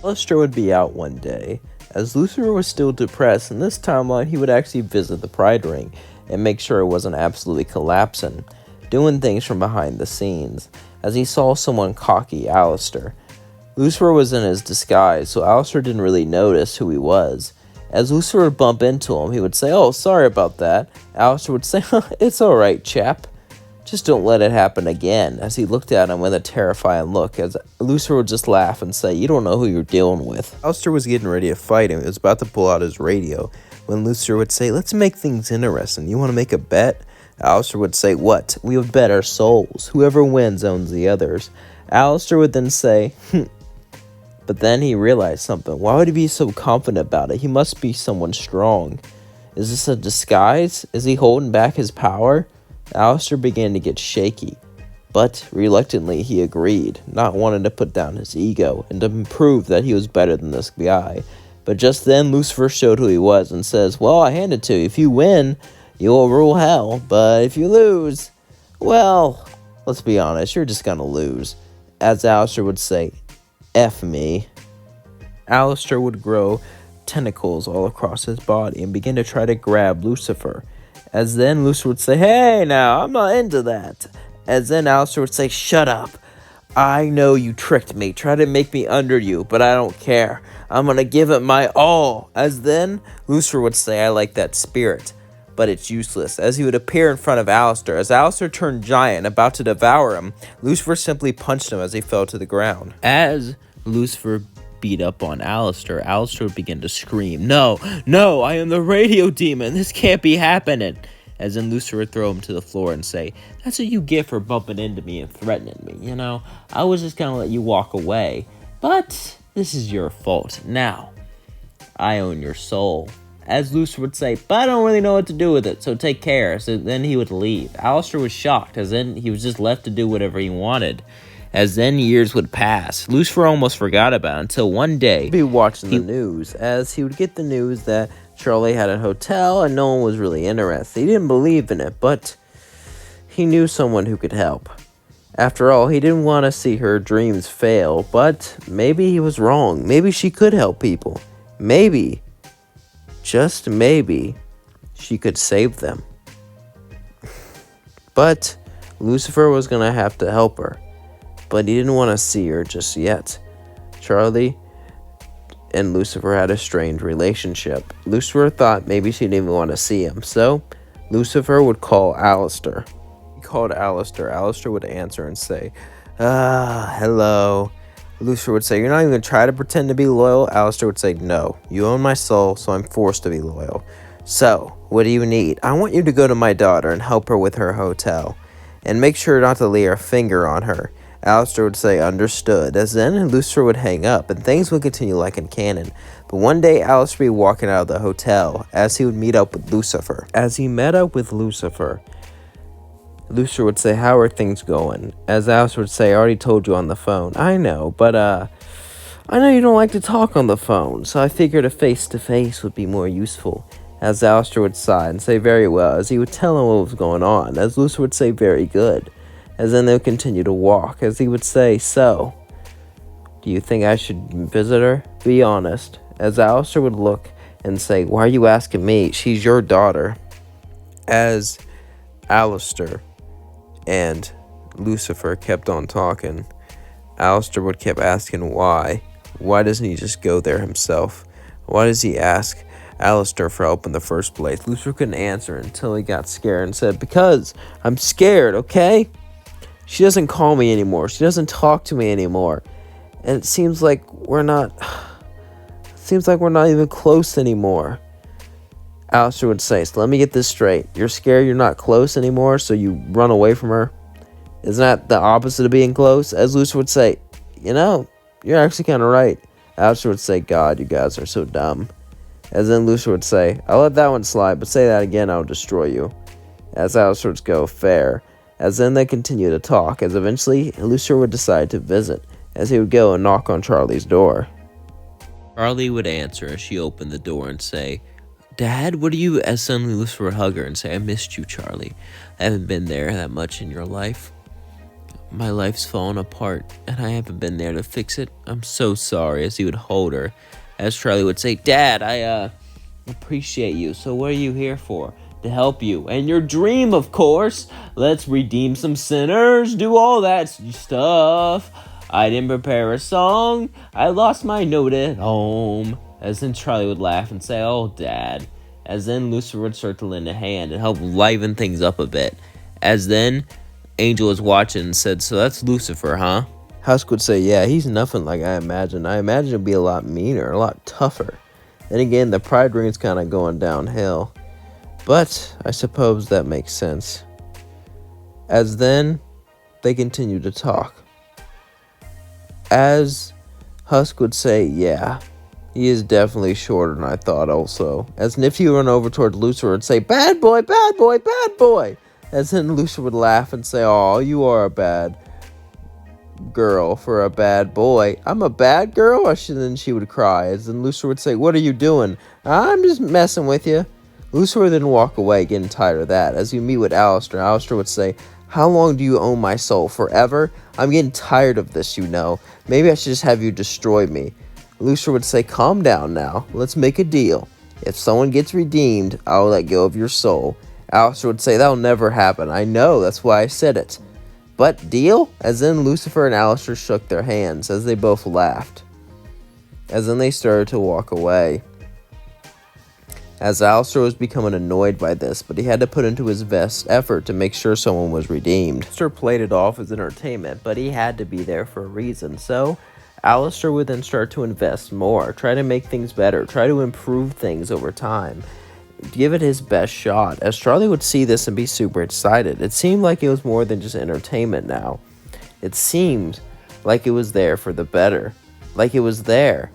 Alastor would be out one day, as Lucifer was still depressed. In this timeline, he would actually visit the Pride Ring and make sure it wasn't absolutely collapsing, doing things from behind the scenes, as he saw someone cocky Alastor. Lucifer was in his disguise, so Alastor didn't really notice who he was. As Lucifer would bump into him, he would say, "Oh, sorry about that." Alastor would say, "It's alright, chap. Just don't let it happen again," as he looked at him with a terrifying look, as Lucifer would just laugh and say, "You don't know who you're dealing with." Alastor was getting ready to fight him. He was about to pull out his radio when Lucifer would say, "Let's make things interesting. You want to make a bet?" Alastor would say, "What? We would bet our souls. Whoever wins owns the others." Alastor would then say, But then he realized something. Why would he be so confident about it? He must be someone strong. Is this a disguise? Is he holding back his power? Alastor began to get shaky, but reluctantly he agreed, not wanting to put down his ego and to prove that he was better than this guy. But just then Lucifer showed who he was and says, "Well, I hand it to you. If you win, you will rule hell. But if you lose, well, let's be honest, you're just gonna lose." As Alastor would say, "F me." Alastor would grow tentacles all across his body and begin to try to grab Lucifer. As then Lucifer would say, "Hey now, I'm not into that." As then Alastor would say, "Shut up. I know you tricked me, try to make me under you, but I don't care. I'm gonna give it my all." As then Lucifer would say, "I like that spirit, but it's useless," as he would appear in front of Alastor. As Alastor turned giant, about to devour him, Lucifer simply punched him as he fell to the ground. As Lucifer beat up on Alastor, Alastor would begin to scream, "No, no, I am the radio demon. This can't be happening." As then Lucifer would throw him to the floor and say, "That's what you get for bumping into me and threatening me. You know, I was just gonna let you walk away, but this is your fault. Now, I own your soul." As Lucifer would say, "But I don't really know what to do with it, so take care." So then he would leave. Alastor was shocked, as then he was just left to do whatever he wanted. As then years would pass, Lucifer almost forgot about it until one day he'd be watching the news, as he would get the news that Charlie had a hotel and no one was really interested. He didn't believe in it, but he knew someone who could help. After all, he didn't want to see her dreams fail, but maybe he was wrong. Maybe she could help people. Maybe, just maybe, she could save them. But Lucifer was going to have to help her. But he didn't want to see her just yet. Charlie and Lucifer had a strained relationship. Lucifer thought maybe she didn't even want to see him, so Lucifer would call Alastor. He called Alastor. Alastor would answer and say, hello." Lucifer would say, "You're not even going to try to pretend to be loyal?" Alastor would say, "No, you own my soul, so I'm forced to be loyal. So, what do you need?" "I want you to go to my daughter and help her with her hotel, and make sure not to lay a finger on her." Alastor would say, "Understood." As then Lucifer would hang up, and things would continue like in canon. But one day Alastor would be walking out of the hotel, as he would meet up with Lucifer. As he met up with Lucifer, Lucifer would say, "How are things going?" As Alastor would say, "I already told you on the phone." "I know, but I know you don't like to talk on the phone, so I figured a face-to-face would be more useful." As Alastor would sigh and say, "Very well," as he would tell him what was going on. As Lucifer would say, "Very good." As then they would continue to walk, as he would say, "So, do you think I should visit her? Be honest." As Alastor would look and say, "Why are you asking me? She's your daughter." As Alastor and Lucifer kept on talking, Alastor would keep asking why. Why doesn't he just go there himself? Why does he ask Alastor for help in the first place? Lucifer couldn't answer until he got scared and said, "Because I'm scared, okay? She doesn't call me anymore. She doesn't talk to me anymore. And it seems like we're not even close anymore." Alastor would say, "So let me get this straight. You're scared you're not close anymore, so you run away from her? Isn't that the opposite of being close?" As Lucifer would say, "You're actually kind of right." Alastor would say, "God, you guys are so dumb." As then Lucifer would say, "I'll let that one slide, but say that again, I'll destroy you." As Alastor would go, "Fair." As then they continue to talk, as eventually Lucifer would decide to visit, as he would go and knock on Charlie's door. Charlie would answer as she opened the door and say, "Dad, what are you?" As suddenly Lucifer would hug her and say, "I missed you, Charlie. I haven't been there that much in your life." My life's fallen apart, and I haven't been there to fix it. I'm so sorry, as he would hold her. As Charlie would say, Dad, I appreciate you. So what are you here for? To help you. And your dream, of course. Let's redeem some sinners. Do all that stuff. I didn't prepare a song. I lost my note at home. As then Charlie would laugh and say, oh, Dad. As then Lucifer would start to lend a hand and help liven things up a bit. As then Angel was watching and said, so that's Lucifer, huh? Husk would say, yeah, he's nothing like I imagined. I imagined he'd be a lot meaner, a lot tougher. Then again, the pride ring's kind of going downhill. But I suppose that makes sense. As then, they continued to talk. As Husk would say, yeah, he is definitely shorter than I thought also. As Nifty would run over toward Lucifer and say, bad boy, bad boy, bad boy. As then Lucifer would laugh and say, oh, you are a bad girl for a bad boy. I'm a bad girl? Then she would cry. As then Lucifer would say, what are you doing? I'm just messing with you. Lucifer would then walk away, getting tired of that. As you meet with Alastor, Alastor would say, how long do you own my soul? Forever? I'm getting tired of this, you know. Maybe I should just have you destroy me. Lucifer would say, calm down now. Let's make a deal. If someone gets redeemed, I'll let go of your soul. Alastor would say, that'll never happen. I know, that's why I said it. But deal? As then Lucifer and Alastor shook their hands, as they both laughed. As then they started to walk away. As Alastor was becoming annoyed by this, but he had to put into his best effort to make sure someone was redeemed. Alastor played it off as entertainment, but he had to be there for a reason, so Alastor would then start to invest more, try to make things better, try to improve things over time. Give it his best shot. As Charlie would see this and be super excited, it seemed like it was more than just entertainment now. It seemed like it was there for the better, like it was there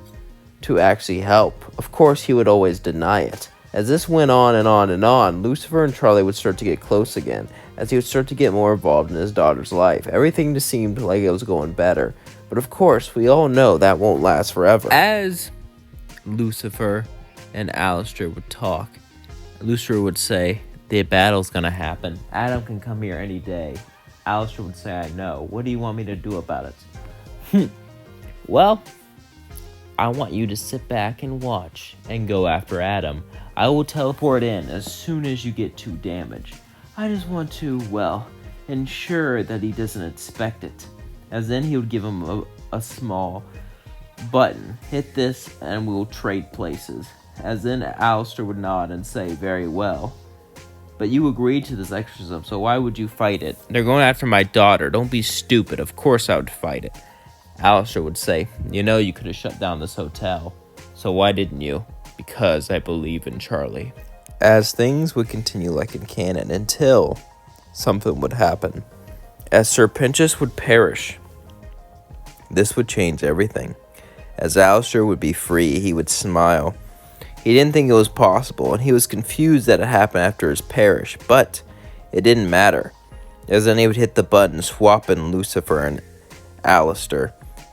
to actually help. Of course, he would always deny it. As this went on and on and on, Lucifer and Charlie would start to get close again, as he would start to get more involved in his daughter's life. Everything just seemed like it was going better. But of course, we all know that won't last forever. As Lucifer and Alastor would talk, Lucifer would say, the battle's gonna happen. Adam can come here any day. Alastor would say, I know. What do you want me to do about it? Well, I want you to sit back and watch and go after Adam. I will teleport in as soon as you get too damaged. I just want to, well, ensure that he doesn't expect it. As then he would give him a small button. Hit this and we'll trade places. As then Alastor would nod and say, very well. But you agreed to this exorcism, so why would you fight it? They're going after my daughter. Don't be stupid. Of course I would fight it. Alastor would say, you know you could have shut down this hotel. So why didn't you? Because I believe in Charlie. As things would continue like in canon until something would happen. As Serpentius would perish. This would change everything. As Alastor would be free, he would smile. He didn't think it was possible, and he was confused that it happened after his parish, but it didn't matter. As then he would hit the button, swapping Lucifer and Alastor.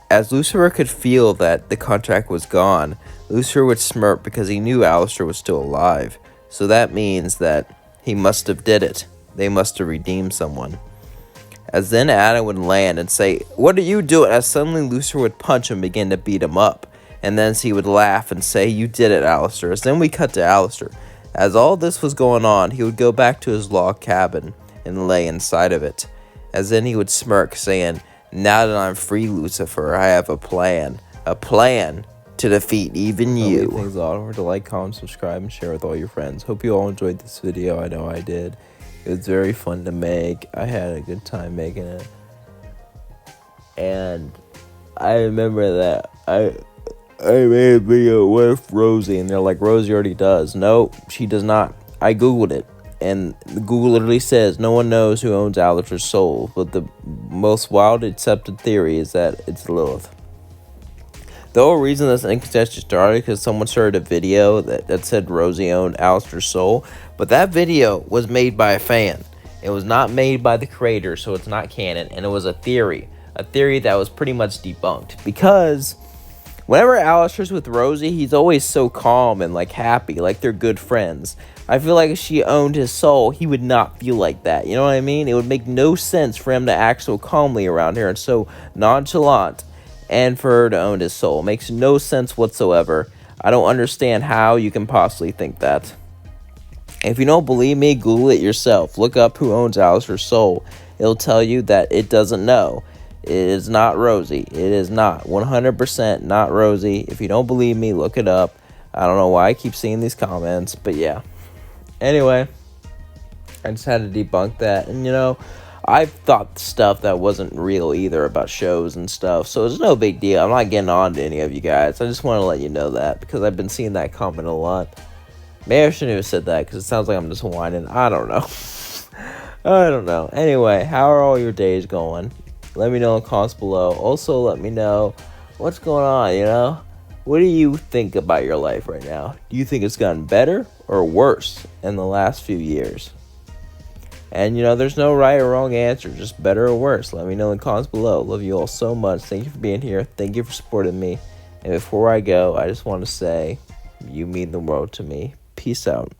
As Lucifer could feel that the contract was gone, Lucifer would smirk because he knew Alastor was still alive. So that means that he must have did it. They must have redeemed someone. As then Adam would land and say, what are you doing? As suddenly Lucifer would punch him and begin to beat him up. And then he would laugh and say, you did it, Alastor. As then we cut to Alastor. As all this was going on, he would go back to his log cabin and lay inside of it. As then he would smirk, saying, now that I'm free, Lucifer, I have a plan. A plan to defeat even you. Leave things on. Remember to like, comment, subscribe, and share with all your friends. Hope you all enjoyed this video. I know I did. It was very fun to make. I had a good time making it. And I remember that I made a video with Rosie, and they're like, Rosie already does. No, she does not. I Googled it, and Google literally says no one knows who owns Alastor's soul, but the most wild accepted theory is that it's Lilith. The whole reason this inconsistency started because someone started a video that said Rosie owned Alastor's soul, but that video was made by a fan. It was not made by the creator, so it's not canon, and it was a theory that was pretty much debunked because Whenever Alastor's with Rosie, he's always so calm and like happy, like they're good friends. I feel like if she owned his soul, he would not feel like that. You know what I mean? It would make no sense for him to act so calmly around her and so nonchalant, and for her to own his soul. It makes no sense whatsoever. I don't understand how you can possibly think that. If you don't believe me, Google it yourself. Look up who owns Alastor's soul. It'll tell you that it doesn't know. It is not Rosie. It is not. 100% not Rosie. If you don't believe me, look it up. I don't know why I keep seeing these comments, but yeah. Anyway, I just had to debunk that. And, I've thought stuff that wasn't real either about shows and stuff, so it's no big deal. I'm not getting on to any of you guys. I just want to let you know that, because I've been seeing that comment a lot. Maybe I shouldn't have said that, because it sounds like I'm just whining. I don't know. I don't know. Anyway, how are all your days going? Let me know in the comments below. Also, let me know what's going on, What do you think about your life right now? Do you think it's gotten better or worse in the last few years? And, there's no right or wrong answer, just better or worse. Let me know in the comments below. Love you all so much. Thank you for being here. Thank you for supporting me. And before I go, I just want to say, you mean the world to me. Peace out.